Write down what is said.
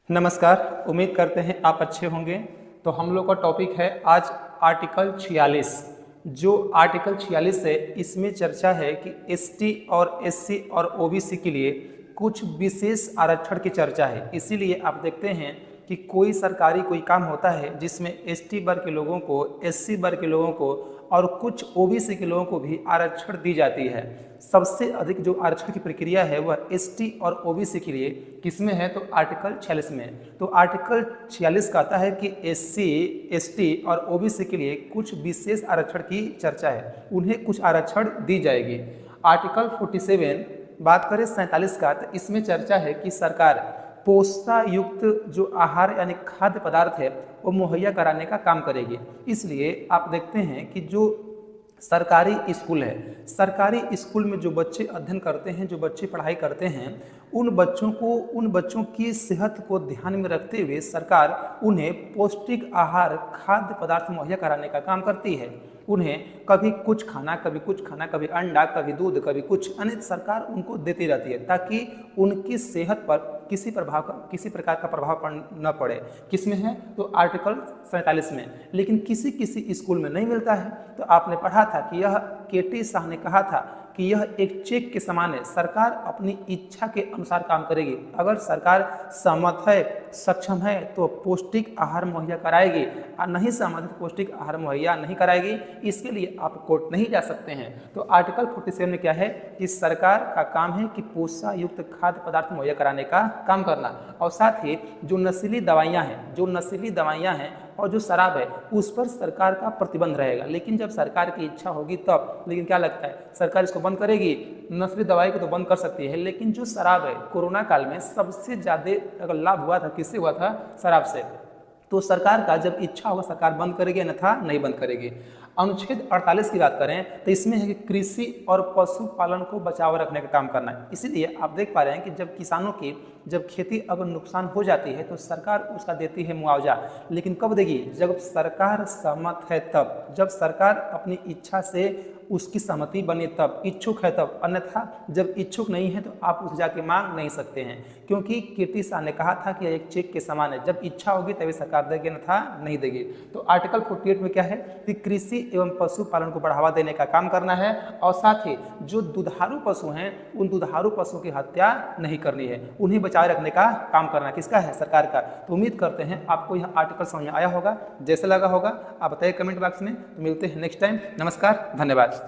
नमस्कार, उम्मीद करते हैं आप अच्छे होंगे। तो हम लोग का टॉपिक है आज आर्टिकल 46। जो आर्टिकल 46 है इसमें चर्चा है कि एसटी और एससी और ओबीसी के लिए कुछ विशेष आरक्षण की चर्चा है। इसीलिए आप देखते हैं कि कोई सरकारी कोई काम होता है जिसमें एसटी वर्ग के लोगों को, एससी वर्ग के लोगों को और कुछ ओबीसी के लोगों को भी आरक्षण दी जाती है। सबसे अधिक जो आरक्षण की प्रक्रिया है वह एसटी और ओबीसी के लिए किसमें है, तो आर्टिकल 46 में है। तो आर्टिकल 46 कहता है कि एससी, एसटी और ओबीसी के लिए कुछ विशेष आरक्षण की चर्चा है, उन्हें कुछ आरक्षण दी जाएगी। आर्टिकल 47 बात करें 47 का, तो इसमें चर्चा है कि सरकार पोषता युक्त जो आहार यानी खाद्य पदार्थ है वो मुहैया कराने का काम करेगी। इसलिए आप देखते हैं कि जो सरकारी स्कूल है, सरकारी स्कूल में जो बच्चे अध्ययन करते हैं, जो बच्चे पढ़ाई करते हैं, उन बच्चों की सेहत को ध्यान में रखते हुए सरकार उन्हें पौष्टिक आहार खाद्य पदार्थ मुहैया कराने का काम करती है। उन्हें कभी कुछ खाना, कभी कुछ खाना, कभी अंडा, कभी दूध, कभी कुछ अन्य सरकार उनको देती रहती है ताकि उनकी सेहत पर किसी प्रकार का प्रभाव न पड़े। किसमें है, तो आर्टिकल 47 में। लेकिन किसी किसी स्कूल में नहीं मिलता है। तो आपने पढ़ा था कि यह केटी शाह ने कहा था कि यह एक चेक के समान है, सरकार अपनी इच्छा के अनुसार काम करेगी। अगर सरकार सहमत है, सक्षम है तो पौष्टिक आहार मुहैया कराएगी, और नहीं सहमत तो पौष्टिक आहार मुहैया नहीं कराएगी। इसके लिए आप कोर्ट नहीं जा सकते हैं। तो आर्टिकल 47 में क्या है कि सरकार का काम है कि पोषण युक्त खाद्य पदार्थ मुहैया कराने का काम करना। और साथ ही जो नशीली दवाइयाँ हैं और जो शराब है उस पर सरकार का प्रतिबंध रहेगा। लेकिन जब सरकार की इच्छा होगी तब, लेकिन क्या लगता है सरकार इसको बंद करेगी? नशीली दवाई को तो बंद कर सकती है, लेकिन जो शराब है, कोरोना काल में सबसे ज़्यादा अगर लाभ हुआ था किससे हुआ था? शराब से। तो सरकार का जब इच्छा होगा सरकार बंद करेगी, अन्यथा नहीं बंद करेगी। अनुच्छेद 48 की बात करें तो इसमें है कि कृषि और पशुपालन को बचाव रखने का काम करना है। इसीलिए आप देख पा रहे हैं कि जब किसानों की जब खेती अगर नुकसान हो जाती है तो सरकार उसका देती है मुआवजा। लेकिन कब देगी? जब सरकार सहमत है तब, जब सरकार अपनी इच्छा से उसकी सहमति बने तब, इच्छुक है तब। अन्यथा जब इच्छुक नहीं है तो आप उसे जाके मांग नहीं सकते हैं, क्योंकि केटी शाह ने कहा था कि यह एक चेक के समान है, जब इच्छा होगी तभी सरकार देगी, अन्यथा नहीं देगी। तो आर्टिकल 48 में क्या है कि कृषि एवं पशुपालन को बढ़ावा देने का काम करना है। और साथ ही जो दुधारू पशु हैं उन दुधारू पशुओं की हत्या नहीं करनी है, उन्हें बचाए रखने का काम करना किसका है? सरकार का। तो उम्मीद करते हैं आपको यह आर्टिकल समझ में आया होगा। जैसे लगा होगा आप बताइए कमेंट बॉक्स में। तो मिलते हैं नेक्स्ट टाइम। नमस्कार, धन्यवाद।